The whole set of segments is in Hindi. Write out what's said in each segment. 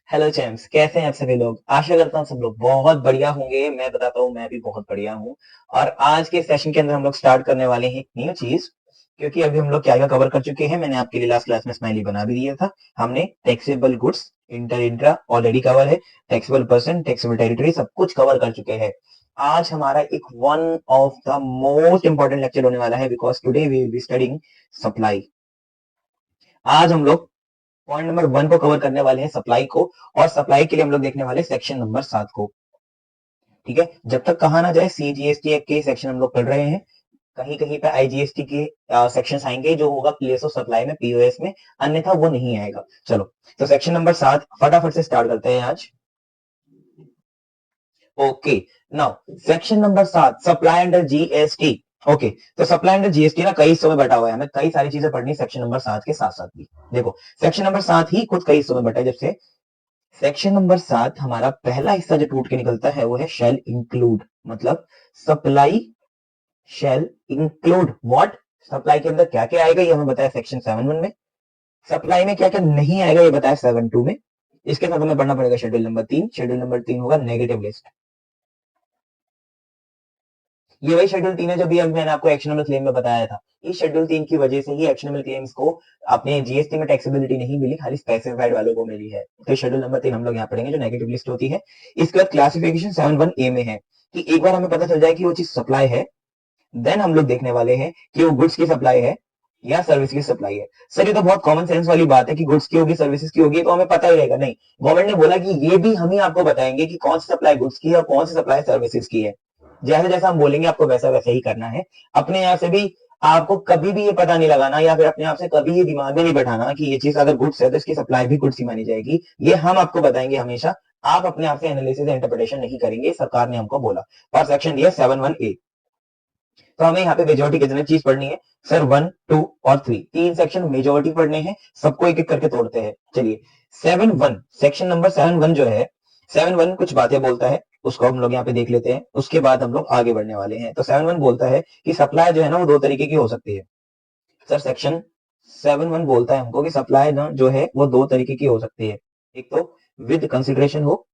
हेलो चैम्प्स, कैसे हैं आप सभी लोग। आशा करता हूँ सब लोग बहुत बढ़िया होंगे। मैं बताता हूँ, मैं भी बहुत बढ़िया हूँ। और आज के सेशन के अंदर हम लोग स्टार्ट करने वाले हैं एक न्यू चीज, क्योंकि अभी हम लोग क्या क्या कवर कर चुके हैं। मैंने आपके लिए लास्ट क्लास में स्माइली बना भी दिया था। हमने taxable goods, inter intra already cover है, टैक्सेबल पर्सन, टैक्सेबल टेरिटरी सब कुछ कवर कर चुके हैं। आज हमारा एक one of the most important lecture होने वाला है, because today we will be studying supply. आज हम लोग पॉइंट नंबर 1 को कवर करने वाले हैं, सप्लाई को। और सप्लाई के लिए हम लोग देखने वाले सेक्शन नंबर 7 को। ठीक है, जब तक कहा ना जाए सीजीएसटी एक्ट के सेक्शन हम लोग पढ़ रहे हैं। कहीं कहीं पे आईजीएसटी के सेक्शंस आएंगे जो होगा प्लेस ऑफ सप्लाई में, पीओएस में, अन्यथा वो नहीं आएगा। चलो, तो सेक्शन नंबर 7 फटाफट से स्टार्ट करते हैं आज। Okay, now section number 7 supply under GST. Okay, तो सप्लाई अंडर जीएसटी ना कई हिस्सों में बटा हुआ है। हमें कई सारी चीजें पढ़नी सेक्शन नंबर 7 के साथ साथ भी। देखो, सेक्शन नंबर 7 ही खुद कई हिस्सों में बटा है। जब से सेक्शन नंबर 7 हमारा पहला हिस्सा जो टूट के निकलता है वो है शेल इंक्लूड, मतलब supply shall include what. Supply के अंदर क्या क्या आएगा ये हमें बताया सेक्शन 7(1) में। सप्लाई में क्या क्या नहीं आएगा ये बताया 7(2) में। इसके साथ हमें पढ़ना पड़ेगा शेड्यूल नंबर 3। शेड्यूल नंबर 3 होगा नेगेटिव लिस्ट। ये वही शेड्यूल 3 है जो भी अभी मैंने आपको एक्शनेबल क्लेम में बताया था। इस शेड्यूल 3 की वजह से ही एक्शनेबल क्लेम्स को अपने जीएसटी में टैक्सेबिलिटी नहीं मिली, खाली स्पेसिफाइड वालों को मिली है। तो शेड्यूल नंबर 3 हम लोग यहाँ पढ़ेंगे जो नेगेटिव लिस्ट होती है। इसके बाद क्लासिफिकेशन 7(1)A में है कि एक बार हमें पता चल जाए कि वो चीज सप्लाई है, देन हम लोग देखने वाले हैं कि वो गुड्स की सप्लाई है या सर्विस की सप्लाई है। सर ये तो बहुत कॉमन सेंस वाली बात है कि गुड्स की होगी सर्विसेज की होगी तो हमें पता ही रहेगा। नहीं, गवर्नमेंट ने बोला कि ये भी हम ही आपको बताएंगे कि कौन सी सप्लाई गुड्स की है और कौन सी सप्लाई सर्विसेज की है। जैसे जैसा हम बोलेंगे आपको वैसा वैसा ही करना है। अपने यहाँ से भी आपको कभी भी ये पता नहीं लगाना या फिर अपने आप से कभी ये दिमाग में नहीं बैठाना कि ये चीज अगर गुड्स है तो इसकी सप्लाई भी गुड्स ही मानी जाएगी। ये हम आपको बताएंगे हमेशा। आप अपने आप से एनालिसिस इंटरप्रिटेशन नहीं करेंगे, सरकार ने हमको बोला। और सेक्शन दिया 7(1)A। तो हमें यहाँ पे मेजोरिटी कितनी चीज पढ़नी है सर? 1, 2 और 3, तीन सेक्शन मेजोरिटी पढ़ने हैं। सबको एक एक करके तोड़ते हैं। चलिए, 7(1) सेक्शन नंबर 7(1) जो है, 7(1) कुछ बातें बोलता है, उसको हम लोग यहाँ पे देख लेते हैं। उसके बाद हम लोग आगे बढ़ने वाले हैं। तो 7(1) बोलता है कि सप्लाई जो है ना वो दो तरीके की हो सकती है। सर सेक्शन 7(1) बोलता है हमको कि सप्लाई ना जो है वो दो तरीके की हो सकती है। एक तो विद कंसिडरेशन हो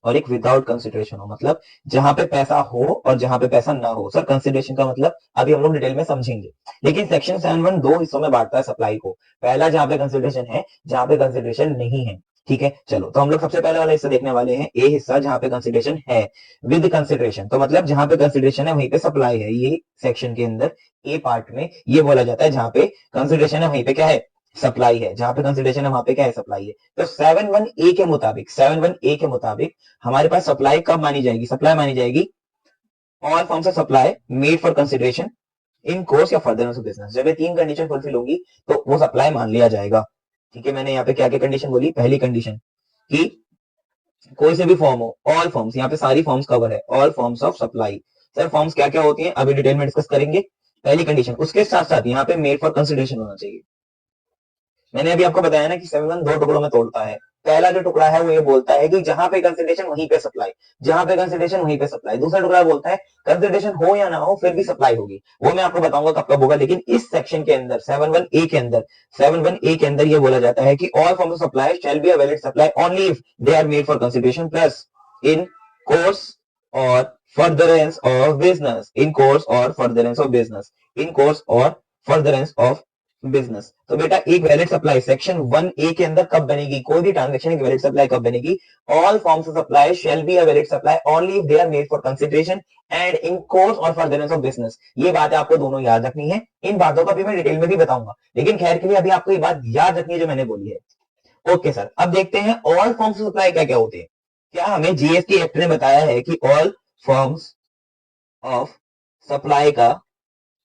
और एक विदाउट कंसिडरेशन हो, मतलब जहां पे पैसा हो और जहां पे पैसा ना हो। सर कंसिडरेशन का मतलब अभी हम लोग डिटेल में समझेंगे, लेकिन सेक्शन 7(1) दो हिस्सों में बांटता है सप्लाई को। पहला जहां पे कंसिडरेशन है, जहां पे कंसिडरेशन नहीं है। ठीक है, चलो तो हम लोग सबसे पहले वाला हिस्सा देखने वाले हैं, ए हिस्सा जहां पे कंसिडरेशन है। विद कंसिडरेशन तो मतलब जहां पे कंसिडरेशन है वहीं पे सप्लाई है। ये सेक्शन के अंदर ए पार्ट में ये बोला जाता है जहां पे कंसिडरेशन है वहीं पे क्या है? सप्लाई है। जहां पे कंसिडरेशन है वहां पे क्या है? सप्लाई है। तो 7(1)A के मुताबिक, 7(1)A के मुताबिक हमारे पास सप्लाई कब मानी जाएगी? सप्लाई मानी जाएगी all forms of supply made for consideration in course या फर्दरेंस ऑफ बिजनेस। जब ये तीन कंडीशन फुलफिल होंगी तो वो सप्लाई मान लिया जाएगा। ठीक है, मैंने यहाँ पे क्या क्या कंडीशन बोली? पहली कंडीशन कि कोई से भी फॉर्म हो, ऑल फॉर्म्स, यहाँ पे सारी फॉर्म्स कवर है, all forms of supply. Sir forms क्या क्या होती हैं अभी डिटेल में डिस्कस करेंगे। पहली कंडीशन, उसके साथ साथ यहाँ पे मेड फॉर कंसिडरेशन होना चाहिए। मैंने अभी आपको बताया ना कि 7(1) दो टुकड़ों में तोड़ता है। पहला जो टुकड़ा है वो ये बोलता है कि जहां पे कंसिडरेशन वहीं पे सप्लाई, जहां पे कंसिडरेशन वहीं पे सप्लाई। दूसरा टुकड़ा बोलता है कंसिडरेशन हो या ना हो फिर भी सप्लाई होगी। वो मैं आपको बताऊंगा कब कब होगा। लेकिन इस सेक्शन के अंदर 7(1)A के अंदर, 7(1)A के अंदर ये बोला जाता है कि all forms of supply shall be a valid supply only if they are made for consideration plus in course और furtherance of business, in course और furtherance of business, in course और फर्दरेंस ऑफ बिजनेस। तो बेटा एक वैलिड सप्लाई सेक्शन 1A के अंदर कब बनेगी? कोई भी ट्रांजेक्शन एक वैलिड सप्लाई कब बनेगी? All forms of supply shall be a valid supply only if they are made for consideration and in course और फर्दरेंस ऑफ बिजनेस। ये बात आपको दोनों याद रखनी है। इन बातों का भी मैं डिटेल में भी बताऊंगा, लेकिन खैर के लिए अभी आपको ये बात याद रखनी है जो मैंने बोली है। ओके सर, अब देखते हैं ऑल फॉर्म्स ऑफ सप्लाई क्या क्या होते हैं। क्या हमें जीएसटी एक्ट ने बताया है कि ऑल फॉर्म्स ऑफ सप्लाई का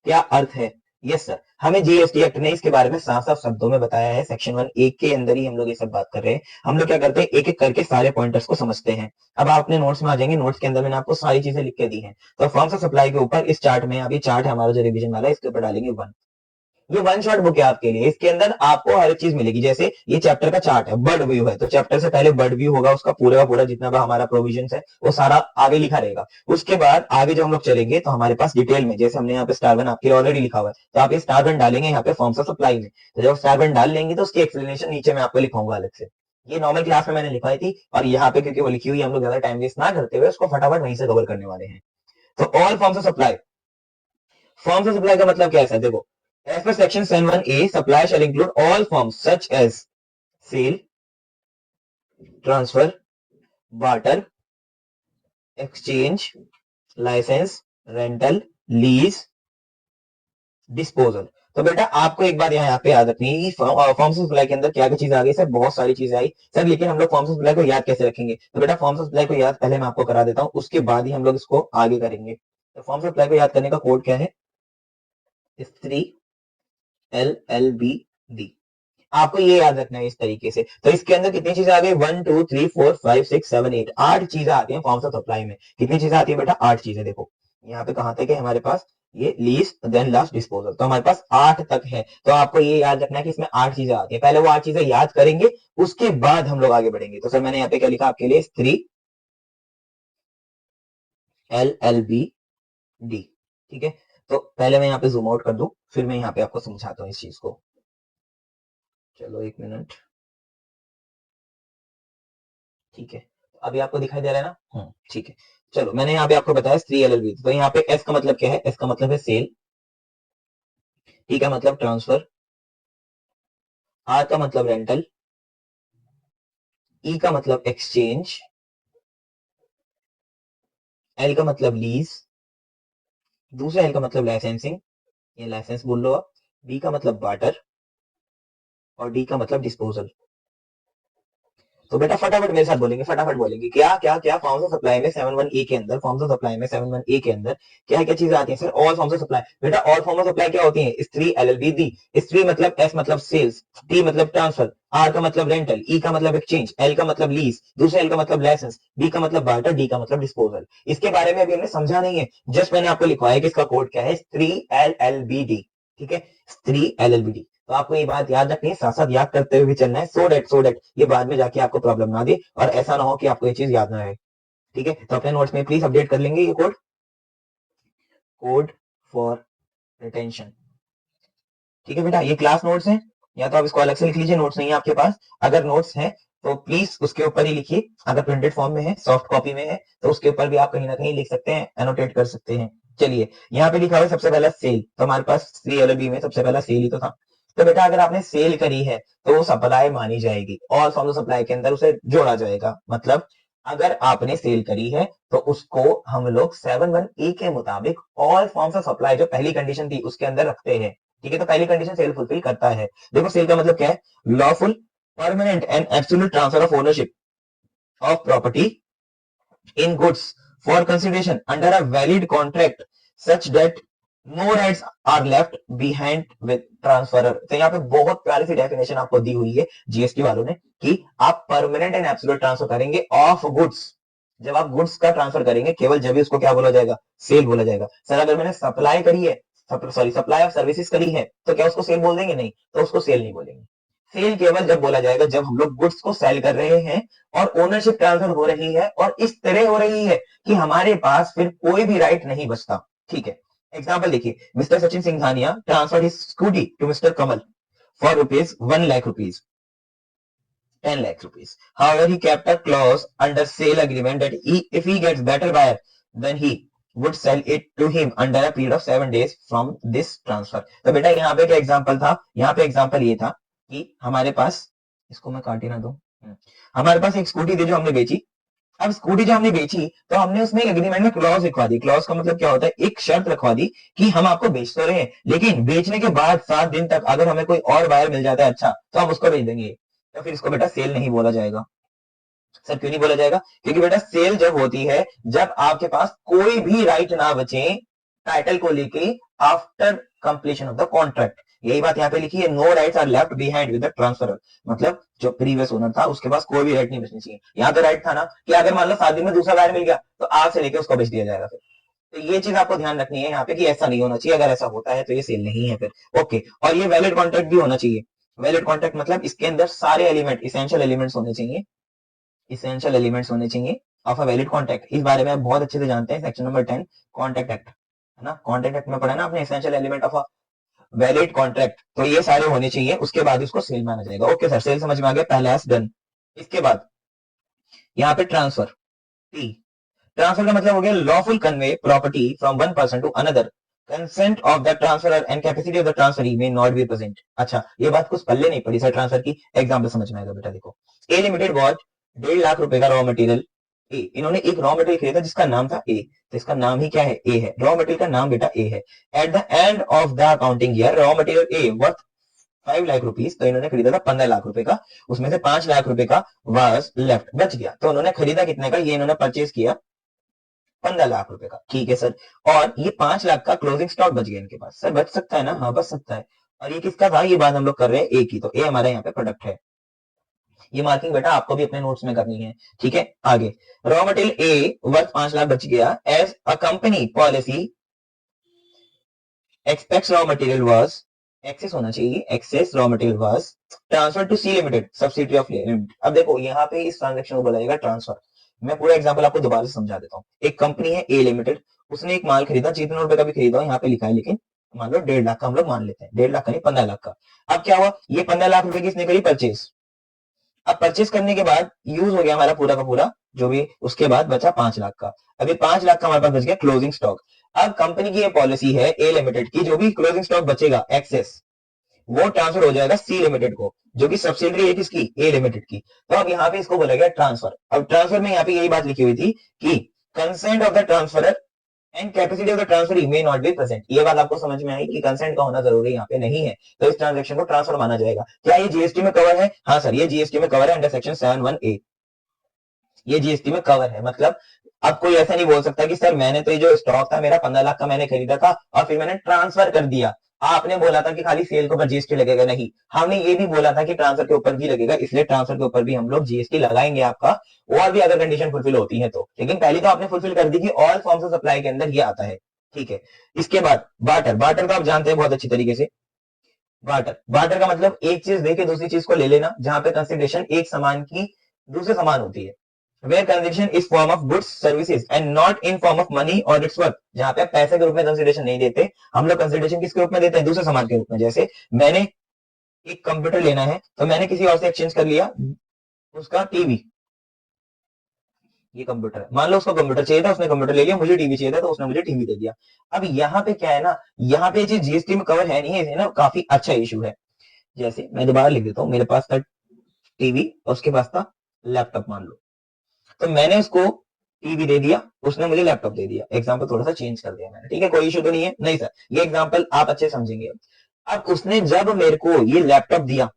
क्या अर्थ है? यस सर, हमें जीएसटी एक्ट ने इसके बारे में साफ साफ शब्दों में बताया है। सेक्शन 1 के अंदर ही हम लोग ये सब बात कर रहे हैं। हम लोग क्या करते हैं, एक एक करके सारे पॉइंटर्स को समझते हैं। अब आप अपने नोट्स में आ जाएंगे, नोट्स के अंदर मैंने आपको सारी चीजें लिख के दी हैं। तो फॉर्म्स ऑफ सप्लाई के ऊपर इस चार्ट में, अभी चार्ट है हमारा जो रिवीजन वाला है, इसके ऊपर डालेंगे 1। ये वन शॉट बुक है आपके लिए। इसके अंदर आपको हर एक चीज मिलेगी। जैसे ये चैप्टर का चार्ट है, बर्ड व्यू है, तो चैप्टर से पहले बर्ड व्यू होगा, उसका पूरा का पूरा जितना भी हमारा प्रोविजन है वो सारा आगे लिखा रहेगा। उसके बाद आगे जब हम लोग चलेंगे तो हमारे पास डिटेल में, जैसे हमने यहाँ पे स्टार 1 आपके लिए ऑलरेडी लिखा हुआ है, तो आप ये स्टार 1 डालेंगे यहाँ पे फॉर्म्स ऑफ सप्लाई में। तो जब स्टार 1 डाल लेंगे तो उसकी एक्सप्लेनेशन नीचे में आपको लिखाऊंगा अलग से। ये नॉर्मल क्लास में मैंने लिखवाई थी, और यहाँ पे क्योंकि वो लिखी हुई, हम लोग ज्यादा टाइम वेस्ट ना करते हुए उसको फटाफट वहीं से कवर करने वाले हैं। तो all forms of supply, forms of supply का मतलब क्या है सर? देखो, as per section 7(1)(a), supply shall include all forms such as sale, transfer, barter, exchange, licence, rental, lease, disposal. तो बेटा आपको एक बात यहाँ पे याद रखनी है, फॉर्म्स ऑफ सप्लाई के अंदर क्या क्या चीज आ गई सर? बहुत सारी चीजें आई सर, लेकिन हम लोग फॉर्म्स ऑफ सप्लाई को याद कैसे रखेंगे? तो बेटा फॉर्म्स ऑफ सप्लाई को याद पहले मैं आपको करा देता हूँ, उसके बाद ही हम लोग इसको आगे करेंगे। तो फॉर्म्स ऑफ सप्लाई को याद करने का कोड क्या है? 3LLBD। आपको ये याद रखना है इस तरीके से। तो इसके अंदर कितनी चीजें आ गई? 1 2 3 4 5 6 7 8, 8 चीजें आती हैं फॉर्म्स ऑफ सप्लाई में। कितनी चीजें आती है बेटा? 8 चीजें। देखो यहाँ पे कहां तक है हमारे पास? ये लीज, देन लास्ट, डिस्पोजल। तो हमारे पास 8 तक है। तो आपको ये याद रखना है कि इसमें 8 चीजें आती है। पहले वो 8 चीजें याद करेंगे, उसके बाद हम लोग आगे बढ़ेंगे। तो सर मैंने यहाँ पे क्या लिखा आपके लिए? 3LLBD। ठीक है, तो पहले मैं यहाँ पे जूम आउट कर दूं, फिर मैं यहाँ पे आपको समझाता हूँ इस चीज को। चलो एक मिनट। ठीक है, अभी आपको दिखाई दे रहा है ना? ठीक है, चलो मैंने यहाँ पे आपको बताया 3LLB। तो यहाँ पे एस का मतलब क्या है? एस का मतलब है सेल, टी का मतलब ट्रांसफर, आर का मतलब रेंटल, ई का मतलब एक्सचेंज, एल का मतलब लीज, दूसरा एल का मतलब लाइसेंसिंग, ये लाइसेंस बोल लो आप, बी का मतलब बार्टर, और डी का मतलब डिस्पोजल। तो बेटा फटाफट मेरे साथ बोलेंगे, फटाफट बोलेंगे क्या क्या क्या? फॉर्म्स ऑफ सप्लाई में 7(1)(a) के अंदर, फॉर्म्स ऑफ सप्लाई में 7(1)(a) के अंदर क्या क्या चीजें आती हैं sir? All forms of supply. बेटा ऑल फॉर्म ऑफ सप्लाई क्या होती है? स्त्री, LLBD। स्त्री मतलब एस मतलब सेल्स, टी मतलब ट्रांसफर, आर का मतलब रेंटल, ई का मतलब एक्सचेंज, एल का मतलब लीज, दूसरा एल का मतलब लाइसेंस, बी का मतलब बार्टर, डी का मतलब डिस्पोजल। इसके बारे में अभी हमने समझा नहीं है, जस्ट मैंने आपको लिखवाया कि इसका कोड क्या है? स्त्री LLBD। ठीक है, स्त्री LLBD। तो आपको ये बात याद रखनी है, साथ साथ याद करते हुए भी चलना है, सो डेट ये बाद में जाके आपको प्रॉब्लम ना दे, और ऐसा ना हो कि आपको ये चीज याद ना रहे। ठीक है, तो अपने नोट्स में प्लीज अपडेट कर लेंगे ये कोड, कोड फॉर रिटेंशन। ठीक है बेटा, ये क्लास नोट्स है, या तो आप इसको अलग से लिख लीजिए, नोट्स नहीं है आपके पास। अगर नोट्स है तो प्लीज उसके ऊपर ही लिखिए। अगर प्रिंटेड फॉर्म में है, सॉफ्ट कॉपी में है, तो उसके ऊपर भी आप कहीं ना कहीं लिख सकते हैं, एनोटेट कर सकते हैं। चलिए, यहाँ पे लिखा हुआ है सबसे पहला सेल। तो हमारे पास 3LLB में सबसे पहला सेल ही तो था। तो बेटा अगर आपने सेल करी है तो वो सप्लाई मानी जाएगी, और फॉर्म ऑफ सप्लाई के अंदर उसे जोड़ा जाएगा। मतलब अगर आपने सेल करी है तो उसको हम लोग 7(1)(a) के मुताबिक ऑल फॉर्म्स ऑफ सप्लाई, जो पहली कंडीशन थी, उसके अंदर रखते हैं। ठीक है, तो पहली कंडीशन सेल फुलफिल करता है। देखो सेल का मतलब क्या है? Lawful, permanent and absolute transfer of ownership of property in goods for consideration under a valid contract such that no rights are left behind with transferor. तो यहाँ पे बहुत प्यारी सी डेफिनेशन आपको दी हुई है जीएसटी वालों ने, कि आप परमानेंट एंड एब्सोल्यूट ट्रांसफर करेंगे ऑफ गुड्स। जब आप गुड्स का ट्रांसफर करेंगे, केवल जब भी उसको क्या बोला जाएगा? सेल बोला जाएगा। सर अगर मैंने सप्लाई करी है, सॉरी सप्लाई ऑफ सर्विसेज करी है, तो क्या उसको सेल बोल देंगे? नहीं, तो उसको सेल नहीं बोलेंगे। सेल केवल जब बोला जाएगा जब हम लोग गुड्स को सेल कर रहे हैं और ओनरशिप ट्रांसफर हो रही है, और इस तरह हो रही है कि हमारे पास फिर कोई भी राइट नहीं बचता। ठीक है, एग्जाम्पल देखिए, mister Sachin Singhania transfer his scooty to mister Kamal for ₹1,00,000, 10 lakh rupees. However, he kept a clause under sale agreement that if he gets better buyer, then he would sell it to him under a period of 7 days from this transfer. तो बेटा यहाँ पे क्या एग्जांपल था? यहाँ पे एग्जांपल ये था कि हमारे पास, इसको मैं काट ही ना दूं, हमारे पास एक स्कूटी थी जो हमने बेची। अब स्कूटी जो हमने बेची, तो हमने उसमें एक एग्रीमेंट में क्लॉज लिखवा दी। क्लॉज का मतलब क्या होता है? एक शर्त रखवा दी कि हम आपको बेच तो रहे हैं, लेकिन बेचने के बाद 7 दिन तक अगर हमें कोई और बायर मिल जाता है अच्छा, तो हम उसको बेच देंगे। तो फिर इसको बेटा सेल नहीं बोला जाएगा। सर क्यों नहीं बोला जाएगा? क्योंकि बेटा सेल जब होती है जब आपके पास कोई भी राइट ना बचे टाइटल को लेके after completion of the contract. यही बात यहाँ पे लिखी है, no rights are left behind with the transfer. मतलब जो प्रीवियस ओनर था उसके पास कोई भी राइट नहीं बचनी चाहिए। यहाँ तो राइट था ना कि अगर मान लो 7 दिन में दूसरा बायर मिल गया तो आज से लेके उसको बेच दिया जाएगा। फिर तो ये चीज आपको ध्यान रखनी है यहाँ पे कि ऐसा नहीं होना चाहिए। अगर ऐसा होता है तो ये सेल नहीं है फिर। ओके, और ये वैलिड कॉन्ट्रैक्ट भी होना चाहिए। वैलिड कॉन्ट्रैक्ट मतलब इसके अंदर सारे एलिमेंट, इसेंशियल एलिमेंट्स होने चाहिए, इसेंशियल एलिमेंट्स होने चाहिए ऑफ अ वैलिड कॉन्ट्रैक्ट। इस बारे में आप बहुत अच्छे से जानते हैं, सेक्शन नंबर 10 कॉन्ट्रैक्ट एक्ट, है ना? कॉन्ट्रैक्ट एक्ट में पढ़ा ना आपने, essential element of a valid contract. तो ये सारे होने चाहिए, उसके बाद उसको सेल माना जाएगा। ओके सर, सेल समझ में आ गया, पहला डन। इसके बाद यहाँ पे ट्रांसफर, टी, ट्रांसफर का मतलब हो गया lawful convey property from one person to another, consent of the transfer and capacity of the transfer may not be present. अच्छा, ये बात कुछ पल्ले नहीं पड़ी सर ट्रांसफर की, एग्जांपल समझ में आएगा बेटा। देखो, ए लिमिटेड बॉट 1.5 लाख रुपए का रॉ मटेरियल ए, इन्होंने एक रॉ मटेरियल खरीदा जिसका नाम था ए, तो इसका नाम ही क्या है, ए है, रॉ मटेरियल का नाम बेटा ए है। At the end of the accounting year raw material a worth 5 lakh rupees, तो इन्होंने खरीदा था 15 लाख रुपए का, उसमें से 5 लाख रुपए का वाज लेफ्ट, बच गया, तो उन्होंने खरीदा कितने का, ये इन्होंने परचेज किया 15 लाख रुपए का, ठीक है सर। और ये 5 लाख का क्लोजिंग स्टॉक बच गया इनके पास, सर बच सकता है ना, हाँ बच सकता है। और ये किसका था, ये बात हम लोग कर रहे हैं ए की, तो ए हमारे यहाँ पे प्रोडक्ट है। ये मार्किंग बेटा आपको भी अपने नोट्स में करनी है, ठीक है। आगे, raw material a worth 5 lakh बच गया, as a company policy expects raw material was, excess होना चाहिए, excess raw material was transfer to C limited subsidiary of limited. अब देखो यहाँ पे इस ट्रांजेक्शन को बोला जाएगा ट्रांसफर। मैं पूरा एग्जांपल आपको दोबारा से समझा देता हूँ। एक कंपनी है ए लिमिटेड, उसने एक माल खरीदा, जितने रुपए का भी खरीदा यहाँ पे लिखा है, लेकिन मान लो 1.5 लाख का हम लोग मान लेते हैं, 1.5 लाख का नहीं 15 लाख का। अब क्या हुआ, ये 15 लाख रुपए की इसने करी परचेज। अब परचेस करने के बाद यूज हो गया हमारा पूरा का पूरा जो भी, उसके बाद बचा 5 लाख का। अभी 5 लाख का हमारे पास बच गया क्लोजिंग स्टॉक। अब कंपनी की ये पॉलिसी है ए लिमिटेड की, जो भी क्लोजिंग स्टॉक बचेगा एक्सेस, वो ट्रांसफर हो जाएगा सी लिमिटेड को, जो कि सब्सिडरी है किसकी, ए लिमिटेड की। तो अब यहाँ पे इसको बोला गया ट्रांसफर। अब ट्रांसफर में यहाँ पे यही बात लिखी हुई थी कि consent of the transfer and capacity of the transfer may not be present. ये बात आपको समझ में आई कि कंसेंट का होना जरूरी यहाँ पे नहीं है, तो इस ट्रांजेक्शन को ट्रांसफर माना जाएगा। क्या ये जीएसटी में कवर है, हाँ सर ये जीएसटी में कवर है अंडर सेक्शन 71A, ये जीएसटी में कवर है। मतलब अब कोई ऐसा नहीं बोल सकता कि सर मैंने तो ये जो स्टॉक था मेरा 15 लाख का मैंने खरीदा था और फिर मैंने ट्रांसफर कर दिया, आपने बोला था कि खाली सेल के ऊपर जीएसटी लगेगा, नहीं, हमने ये भी बोला था कि ट्रांसफर के ऊपर भी लगेगा, इसलिए ट्रांसफर के ऊपर भी हम लोग जीएसटी लगाएंगे आपका, और भी अगर कंडीशन फुलफिल होती है तो। लेकिन पहले तो आपने फुलफिल कर दी कि ऑल फॉर्म्स ऑफ सप्लाई के अंदर ये आता है, ठीक है। इसके बाद बार्टर, बार्टर का आप जानते हैं बहुत अच्छी तरीके से। बार्टर, बार्टर का मतलब एक चीज देके दूसरी चीज को ले लेना, जहां पे कंसिडरेशन एक सामान की दूसरे समान होती है। Where consideration is form of goods services and not in form of money or its worth, जहां पे पैसे के रूप में कंसिडरेशन नहीं देते, हम लोग कंसिडरेशन किसके रूप में देते हैं, दूसरे सामान के रूप में। जैसे मैंने एक कंप्यूटर लेना है तो मैंने किसी और से एक्सचेंज कर लिया उसका टीवी, ये कंप्यूटर है, मान लो उसको कंप्यूटर चाहिए था, उसने कंप्यूटर ले लिया, मुझे टीवी चाहिए था तो उसने मुझे टीवी दे दिया। अब यहाँ पे क्या है ना, यहाँ पे चीज जीएसटी में कवर है नहीं है ना, काफी अच्छा इशू है। जैसे मैं दोबारा लिख देता हूँ, मेरे पास था टीवी और उसके पास था लैपटॉप मान लो, तो मैंने उसको टीवी दे दिया, उसने मुझे लैपटॉप दे दिया, एग्जाम्पल थोड़ा सा चेंज कर दिया मैंने, ठीक है, कोई इशू तो नहीं है, नहीं सर ये एग्जाम्पल आप अच्छे समझेंगे। अब उसने जब मेरे को ये लैपटॉप दिया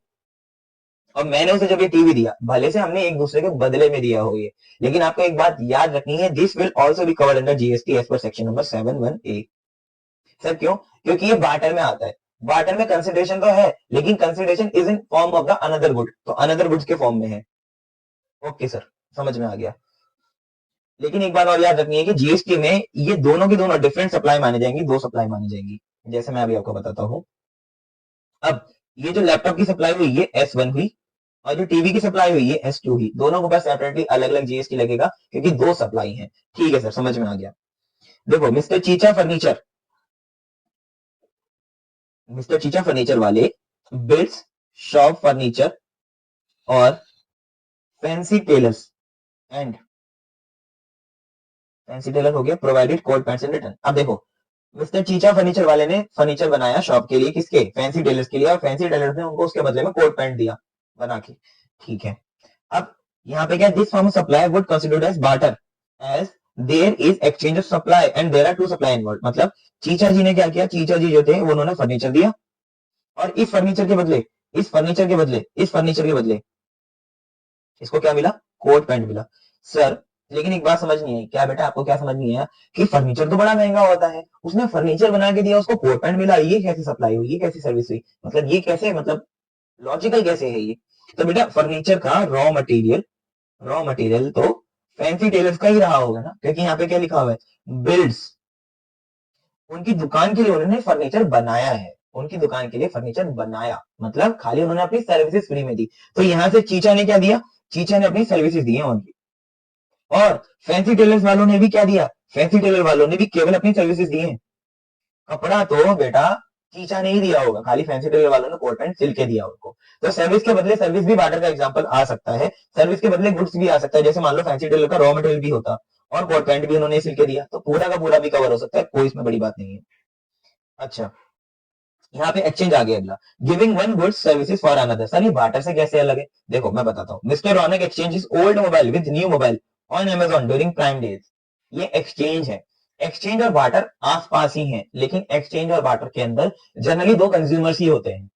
और मैंने उसे जब ये टीवी दिया, भले से हमने एक दूसरे के बदले में दिया हो ये, लेकिन आपको एक बात याद रखनी है, this will also be covered under GST as per section number 71A। Sir क्यों, क्योंकि ये बार्टर में आता है, बार्टर में कंसिडरेशन तो है लेकिन consideration is in form of the another good, तो अनदर गुड्स के फॉर्म में है। ओके सर समझ में आ गया। लेकिन एक बात और याद रखनी है कि जीएसटी में ये दोनों की दोनों डिफरेंट सप्लाई मानी जाएंगी, दो सप्लाई मानी जाएंगी, जैसे मैं अभी आपको बताता हूं। अब ये जो लैपटॉप की सप्लाई हुई ये S1 हुई और जो टीवी की सप्लाई हुई है S2 हुई, दोनों के ऊपर सेपरेटली अलग अलग जीएसटी लगेगा क्योंकि दो सप्लाई है, ठीक है सर समझ में आ गया। देखो mister Chicha furniture, mister Chicha furniture वाले बिल्ड्स शॉप फर्नीचर और fancy tailors and, fancy tailor हो गया, provided coat pants in return. अब देखो मिस्टर चीचा फर्नीचर वाले ने फर्नीचर बनाया शॉप के लिए, किसके, फैंसी टेलर्स के लिए, और फैंसी टेलर्स ने उनको उसके बदले में कोट पैंट दिया बना के, ठीक है। अब यहाँ पे क्या, this form supply would considered as barter as there is exchange of supply and there are two supply involve. मतलब चीचा जी ने क्या किया, चीचा जी जो थे वो उन्होंने फर्नीचर दिया और इस फर्नीचर के बदले, इस फर्नीचर के बदले, इस फर्नीचर के बदले इसको क्या मिला, कोट पैंट मिला। सर लेकिन एक बात समझ नहीं आई, क्या बेटा आपको क्या समझ नहीं आया कि फर्नीचर तो बड़ा महंगा होता है, उसने फर्नीचर बना के दिया उसको कोट पैंट मिला, ये कैसी सप्लाई हुई, ये कैसी सर्विस हुई, मतलब ये कैसे, मतलब लॉजिकल कैसे है ये। तो बेटा फर्नीचर का रॉ मटेरियल, रॉ मटेरियल तो फैंसी टेलर्स का ही रहा होगा ना, क्योंकि यहाँ पे क्या लिखा हुआ है, बिल्ड्स, उनकी दुकान के लिए उन्होंने फर्नीचर बनाया है, उनकी दुकान के लिए फर्नीचर बनाया, मतलब खाली उन्होंने अपनी सर्विसेज फ्री में दी। तो यहां से चीचा ने क्या दिया, चीचा ने अपनी सर्विसेज दी है उनकी, और फैंसी टेलर्स वालों ने भी क्या दिया, फैंसी टेलर वालों ने भी केवल अपनी सर्विसेज दी है। कपड़ा तो बेटा चीचा नहीं दिया होगा, खाली फैंसी टेलर वालों ने कोट पैंट सिल के दिया उनको। तो सर्विस के बदले सर्विस भी बार्टर का एग्जांपल आ सकता है, सर्विस के बदले गुड्स भी आ सकता है, जैसे मान लो फैंसी टेलर का रॉ मटेरियल भी होता और कोट पैंट भी उन्होंने सिल के दिया, तो पूरा का पूरा भी कवर हो सकता है, कोई इसमें बड़ी बात नहीं है। अच्छा, यहाँ पे एक्सचेंज आ गया अगला, giving one goods services for another. Sir ये बार्टर से कैसे अलग है? देखो मैं बताता हूँ। Mister Raunak exchange old mobile with new mobile on Amazon during prime days. ये एक्सचेंज है। एक्सचेंज और बार्टर आसपास ही हैं, लेकिन एक्सचेंज और बार्टर के अंदर जनरली दो कंज्यूमर्स ही होते हैं।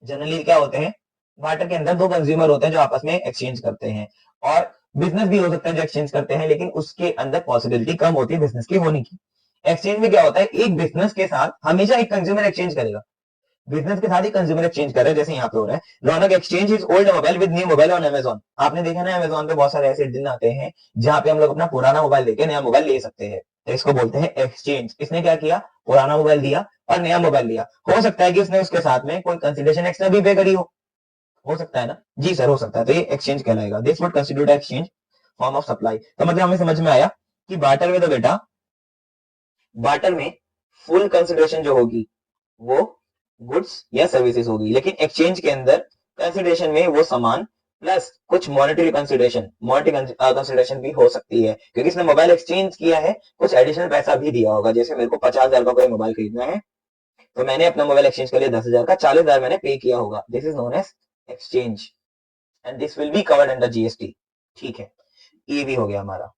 जनरली क्या होते हैं? बार्टर के अंदर दो कंज्यूमर होते हैं जो आपस में एक्सचेंज करते हैं, और बिजनेस भी हो सकता है जो एक्सचेंज करते हैं, लेकिन उसके अंदर पॉसिबिलिटी कम होती है बिजनेस की होने की। एक्सचेंज में क्या होता है? एक बिजनेस के साथ हमेशा एक कंज्यूमर एक्सचेंज करेगा, बिजनेस के साथ ही कंज्यूमर एक्सचेंज कर रहे हैं, जैसे यहाँ पे हो रहा है। Raunak exchange is old mobile with new mobile on Amazon. आपने देखा ना अमेजॉन पे बहुत सारे ऐसे दिन आते हैं जहां पे हम लोग अपना पुराना मोबाइल देके नया मोबाइल ले सकते हैं, तो इसको बोलते हैं एक्सचेंज। इसने क्या किया? पुराना मोबाइल दिया और नया मोबाइल लिया। हो सकता है कि उसने उसके साथ में कोई कंसिडरेशन एक्स्ट्रा भी पे करी हो सकता है ना जी सर, हो सकता है, तो ये एक्सचेंज कहलाएगा। This would constitute exchange form of supply. तो मतलब हमें समझ में आया कि बार्टर में तो बेटा, बार्टर में फुल कंसिडरेशन जो होगी वो गुड्स या सर्विसेज होगी, लेकिन एक्सचेंज के अंदर कंसिडरेशन में वो सामान प्लस कुछ मॉनेटरी कंसिडरेशन, मॉनेटरी कंसिडरेशन भी हो सकती है, क्योंकि इसने मोबाइल एक्सचेंज किया है, कुछ एडिशनल पैसा भी दिया होगा। जैसे मेरे को 50,000 का कोई मोबाइल खरीदना है, तो मैंने अपना मोबाइल एक्सचेंज कर लिया 10,000 का, 40,000 मैंने पे किया होगा। This is known as exchange and this will be covered under GST. ठीक है, ये भी हो गया हमारा।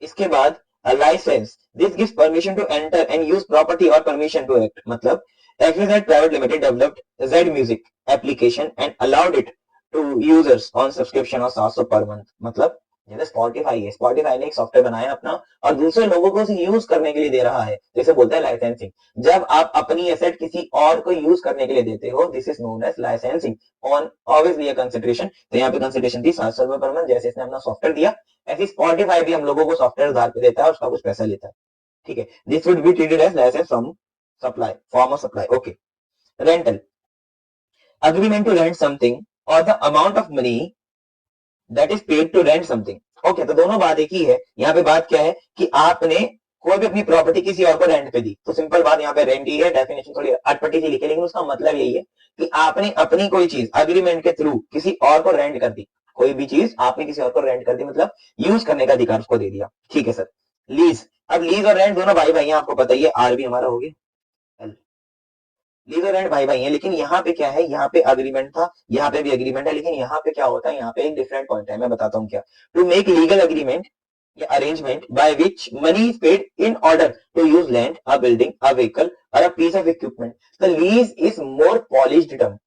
इसके बाद licence, this gives permission to enter and use property or permission to act. मतलब XYZ private limited developed Z music application and allowed it to users on subscription of 700 per month. मतलब जैसे स्पॉटिफाई है, स्पॉटिफाई ने एक सॉफ्टवेयर बनाया अपना और दूसरे लोगों को उसे यूज करने के लिए दे रहा है, जैसे बोलते हैं लाइसेंसिंग। जब आप अपनी एसेट किसी और को यूज करने के लिए देते हो, this is known as licensing on obviously consideration. तो यहाँ पे कंसिडरेशन थी 700 रुपए पर मंथ, जैसे इसने अपना सॉफ्टवेयर दिया, ऐसी स्पॉटिफाई भी हम लोगों को सॉफ्टवेयर उधार पे देता है और उसका कुछ पैसा लेता है। ठीक है, this would be treated as licence from supply, form of supply. Okay, rental, agreement to rent something or the amount of money that is paid to rent something। Okay, तो दोनों बात एक ही है। यहाँ पे बात क्या है कि आपने कोई भी अपनी प्रॉपर्टी किसी और को रेंट पे दी, तो सिंपल बात यहाँ पे रेंट ही है। डेफिनेशन थोड़ी अटपटी सी लिखी, लेकिन उसका मतलब यही है कि आपने अपनी कोई चीज अग्रीमेंट के थ्रू किसी और को रेंट कर दी। कोई भी चीज आपने किसी और को रेंट कर दी, मतलब यूज करने का अधिकार उसको दे दिया। ठीक है सर। लीज, अब लीज और रेंट दोनों भाई भाई हैं, आपको पता ही है। आर भी हमारा हो गया, लीज और रेंट भाई भाई है, लेकिन यहाँ पे क्या है? यहाँ पे अग्रीमेंट था, यहाँ पे भी अग्रीमेंट है, लेकिन यहाँ पे क्या होता है? यहाँ पे एक डिफरेंट पॉइंट है, मैं बताता हूँ क्या। टू मेक लीगल अग्रीमेंट या arrangement by which money is paid in order to use land, a building, a vehicle और a piece of equipment. The lease is more polished term,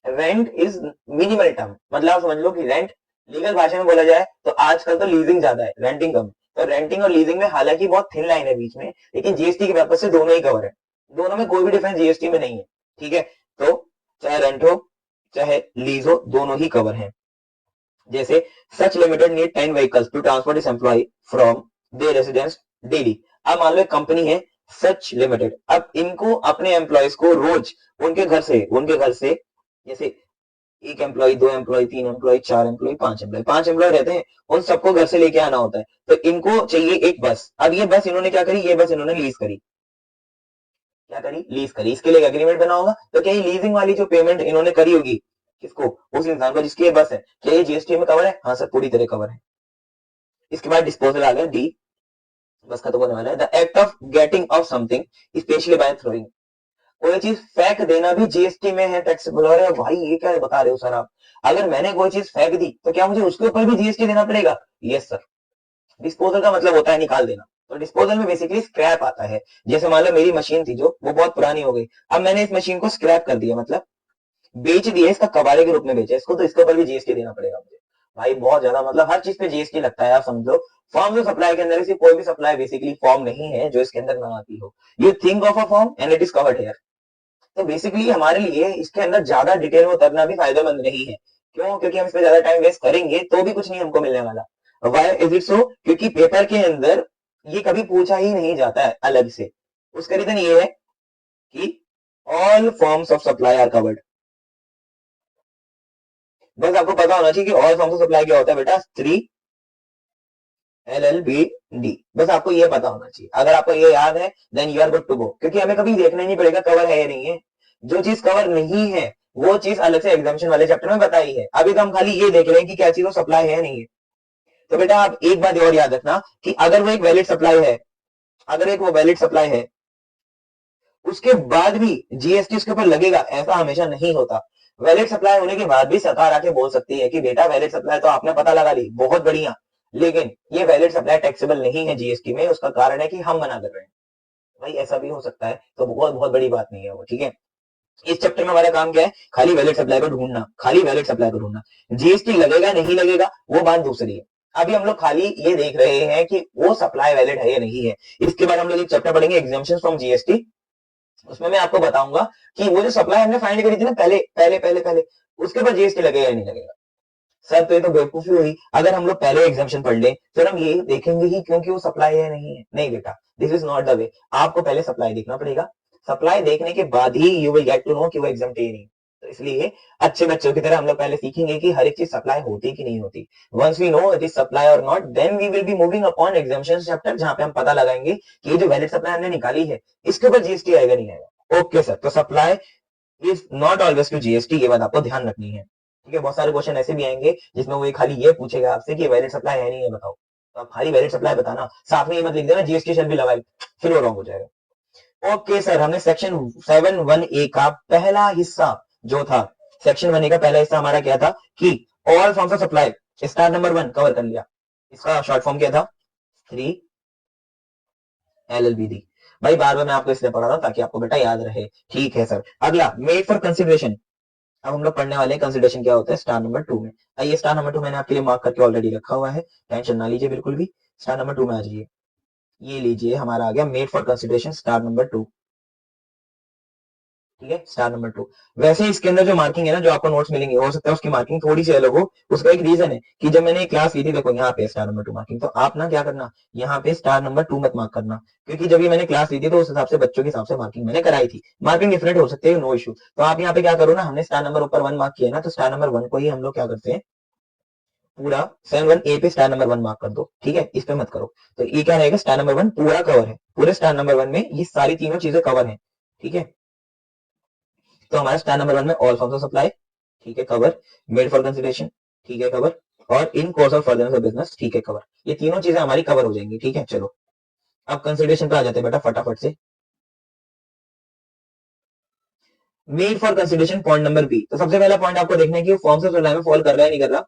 rent is minimal term. मतलब आप समझ लो कि रेंट लीगल भाषा में बोला जाए तो आजकल तो लीजिंग ज्यादा है, रेंटिंग कम। तो रेंटिंग और लीजिंग में हालांकि बहुत थिन लाइन है बीच में, लेकिन जीएसटी के पर्पज से दोनों ही कवर है, दोनों में कोई भी डिफरेंस जीएसटी में नहीं है। ठीक है, तो चाहे रेंट हो चाहे लीज हो, दोनों ही कवर है। जैसे such limited need 10 vehicles to transport its employ from their residence daily. अब मान लो एक कंपनी है सच लिमिटेड, अब इनको अपने एम्प्लॉयज को रोज उनके घर से जैसे एक एम्प्लॉय, दो एम्प्लॉय, तीन एम्प्लॉय, चार एम्प्लॉय, पांच एम्प्लॉय रहते हैं, उन सबको घर से लेके आना होता है। तो इनको चाहिए एक बस। अब ये बस इन्होंने क्या करी? ये बस इन्होंने लीज करी। क्या करी? लीज करी। इसके लिए एग्रीमेंट बना होगा। तो क्या ये लीजिंग वाली जो पेमेंट इन्होंने करी होगी किसको? उस इंसान को जिसकी ये बस है, क्या ये जीएसटी में कवर है? हाँ सर, पूरी तरह कवर है। इसके बाद डिस्पोजल आ गया, डी, बस खत्म होने वाला है। The act of getting of something specially by throwing. कोई चीज फेंक देना भी जीएसटी में है, टैक्सेबल। अरे भाई ये क्या बता रहे हो सर आप? अगर मैंने कोई चीज फेंक दी तो क्या मुझे उसके ऊपर भी जीएसटी देना पड़ेगा? Yes sir. डिस्पोजल का मतलब होता है निकाल देना। तो डिस्पोजल में बेसिकली स्क्रैप आता है। जैसे मान लो मेरी मशीन थी जो वो बहुत पुरानी हो गई, अब मैंने इस मशीन को स्क्रैप कर दिया, मतलब बेच दिया, इसका कबाड़े के रूप में बेचा इसको, तो इसके ऊपर भी जीएसटी देना पड़ेगा मुझे। भाई बहुत ज्यादा, मतलब हर चीज पे जीएसटी लगता है, आप समझो। फॉर्म ऑफ सप्लाई के अंदर से कोई भी सप्लाई बेसिकली फॉर्म नहीं है जो इसके अंदर ना आती हो। You think of a form and it is covered here. तो बेसिकली हमारे लिए इसके अंदर ज्यादा डिटेल में उतरना भी फायदेमंद नहीं है। क्यों? क्योंकि हम इस पे ज्यादा टाइम वेस्ट करेंगे तो भी कुछ नहीं हमको मिलने वाला। Why is it so? क्योंकि पेपर के अंदर ये कभी पूछा ही नहीं जाता है अलग से। उसका रीजन ये है कि all forms of supply are covered. बस आपको पता होना चाहिए कि ऑल फॉर्म्स ऑफ सप्लाई क्या होता है बेटा। 3 LLBD, बस आपको ये पता होना चाहिए। अगर आपको ये याद है then you are good to go, क्योंकि हमें कभी देखना ही नहीं पड़ेगा कवर है या नहीं है। जो चीज कवर नहीं है वो चीज अलग से एग्जामिशन वाले चैप्टर में बताई है। अभी तो हम खाली ये देख रहे हैं कि क्या चीज वो सप्लाई है नहीं है। तो बेटा आप एक बात और याद रखना कि अगर वो एक वैलिड सप्लाई है, अगर एक वो वैलिड सप्लाई है, उसके बाद भी जीएसटी उसके ऊपर लगेगा, ऐसा हमेशा नहीं होता। वैलिड सप्लाई होने के बाद भी सरकार आके बोल सकती है कि बेटा वैलिड सप्लाई तो आपने पता लगा ली, बहुत बढ़िया, लेकिन ये वैलिड सप्लाई टैक्सेबल नहीं है जीएसटी में, उसका कारण है कि हम मना कर रहे हैं। भाई ऐसा भी हो सकता है, तो बहुत बहुत बड़ी बात नहीं है वो, ठीक है। इस चैप्टर में हमारा काम क्या है, खाली वैलिड सप्लाई को ढूंढना, खाली वैलिड सप्लाई को ढूंढना। जीएसटी लगेगा नहीं लगेगा वो बात दूसरी है। अभी हम लोग खाली ये देख रहे हैं कि वो सप्लाई वैलिड है या नहीं है। इसके बाद हम लोग एक चैप्टर पढ़ेंगे एग्जाम्पशन फ्रॉम जीएसटी। उसमें मैं आपको बताऊंगा कि वो जो सप्लाई हमने फाइंड करी थी ना पहले पहले पहले पहले, उसके ऊपर जीएसटी लगेगा या नहीं लगेगा। सर तो ये तो बेवकूफी हुई, अगर हम लोग पहले एग्जाम्पशन पढ़ ले फिर हम ये देखेंगे ही क्योंकि वो सप्लाई है नहीं है। नहीं बेटा, this is not the way. आपको पहले सप्लाई देखना पड़ेगा, सप्लाई देखने के बाद ही you will get to know कि वो एग्जाम्प्ट है नहीं। तो इसलिए अच्छे बच्चों की तरह हम लोग पहले सीखेंगे कि हर एक चीज सप्लाई होती कि नहीं होती। Once we know it is supply और not, then we will be moving upon exemption chapter, जहां पे हम पता लगाएंगे कि ये जो वैलिड सप्लाई हमने निकाली है इसके ऊपर जीएसटी आएगा नहीं आएगा। ओके सर, तो supply is not always to GST, ये बात आपको ध्यान रखनी है, ठीक है। बहुत सारे क्वेश्चन ऐसे भी आएंगे जिसमें वो खाली ये पूछेगा आपसे कि वैलिड सप्लाई है नहीं है बताओ, तो आप खाली वैलिड सप्लाई बताना, साथ में ये मत लिख देना जीएसटी शैल बी लवाइल, फिर वो रॉन्ग हो जाएगा। ओके सर, हमने सेक्शन 7(1)(a) का पहला हिस्सा जो था, सेक्शन 1(a) का पहला हिस्सा हमारा क्या था कि all forms of supply, star number 1 cover कर लिया। इसका शॉर्ट फॉर्म क्या था, 3 LLBD। भाई बार बार मैं आपको इसलिए पढ़ा रहा हूं ताकि आपको बेटा याद रहे, ठीक है सर। अगला मेड फॉर कंसिडरेशन, अब हम लोग पढ़ने वाले हैं कंसिडरेशन क्या होता है स्टार नंबर 2 में। आइए स्टार नंबर 2 मैंने आपके लिए मार्क करके ऑलरेडी रखा हुआ है, टेंशन ना लीजिए बिल्कुल भी। स्टार नंबर 2 में आ जाइए, ये लीजिए हमारा आ गया made for consideration star number 2, ठीक है। स्टार नंबर 2, वैसे इसके अंदर जो मार्किंग है ना, जो आपको नोट्स मिलेंगे, हो सकता है उसकी मार्किंग थोड़ी सी अलग हो। उसका एक रीजन है कि जब मैंने क्लास ली थी, देखो यहाँ पे स्टार नंबर 2 मार्किंग, तो आप ना क्या करना, यहाँ पे स्टार नंबर 2 मत मार्क करना, क्योंकि जब ये मैंने क्लास ली थी तो उस हिसाब से बच्चों के हिसाब से मार्किंग मैंने कराई थी। मार्किंग डिफरेंट हो सकती है, नो इशू। तो आप यहाँ पे क्या करो ना, हमने स्टार नंबर ऊपर 1 मार्क किया ना, तो स्टार नंबर 1 को ही हम लोग क्या करते हैं, पूरा 7(1)(a) पे स्टार नंबर 1 मार्क कर दो, ठीक है, इस पे मत करो। तो ये क्या रहेगा, स्टार नंबर 1 पूरा कवर है, पूरे स्टार नंबर 1 में ये सारी तीनों चीजें कवर है, ठीक है। तो हमारा स्टार नंबर 1 में ऑल फॉर्म्स ऑफ सप्लाई, ठीक है कवर, मेड फॉर कंसिडरेशन, ठीक है कवर, और in course of furtherance of business, ठीक है कवर। ये तीनों चीजें हमारी कवर हो जाएंगी, ठीक है। चलो अब कंसिडरेशन पे आ जाते हैं बेटा फटाफट से। Made for consideration point number B, तो सबसे पहला पॉइंट आपको देखना है कि वो फॉर्म्स ऑफ सप्लाई में फॉल कर रहा है नहीं कर रहा।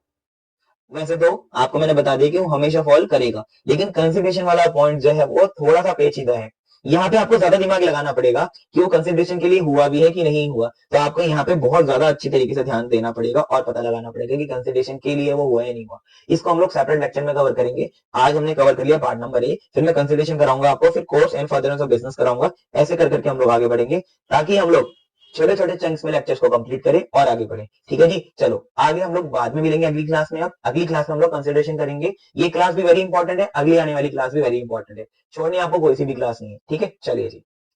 वैसे तो आपको मैंने बता दिया कि वो हमेशा फॉल करेगा, लेकिन कंसिडरेशन वाला पॉइंट जो है वो थोड़ा सा पेचीदा है। यहाँ पे आपको ज्यादा दिमाग लगाना पड़ेगा कि वो कंसिडरेशन के लिए हुआ भी है कि नहीं हुआ। तो आपको यहाँ पे बहुत ज्यादा अच्छी तरीके से ध्यान देना पड़ेगा और पता लगाना पड़ेगा कि कंसिडरेशन के लिए वो हुआ या नहीं हुआ। इसको हम लोग सेपरेट लेक्चर में कवर करेंगे। आज हमने कवर कर लिया पार्ट नंबर ए, फिर मैं कंसिडरेशन कराऊंगा आपको, फिर course and furtherance of business कराऊंगा। ऐसे कर करके हम लोग आगे बढ़ेंगे ताकि हम लोग छोटे छोटे चंक्स में लेक्चर्स को कंप्लीट करें और आगे बढ़े, ठीक है जी। चलो आगे हम लोग बाद में मिलेंगे अगली क्लास में। अब अगली क्लास में हम लोग कंसिडरेशन करेंगे। ये क्लास भी वेरी इंपॉर्टेंट है, अगली आने वाली क्लास भी वेरी इंपॉर्टेंट है, छोड़नी आपको कोई सी भी क्लास नहीं है, ठीक है। चलिए जी।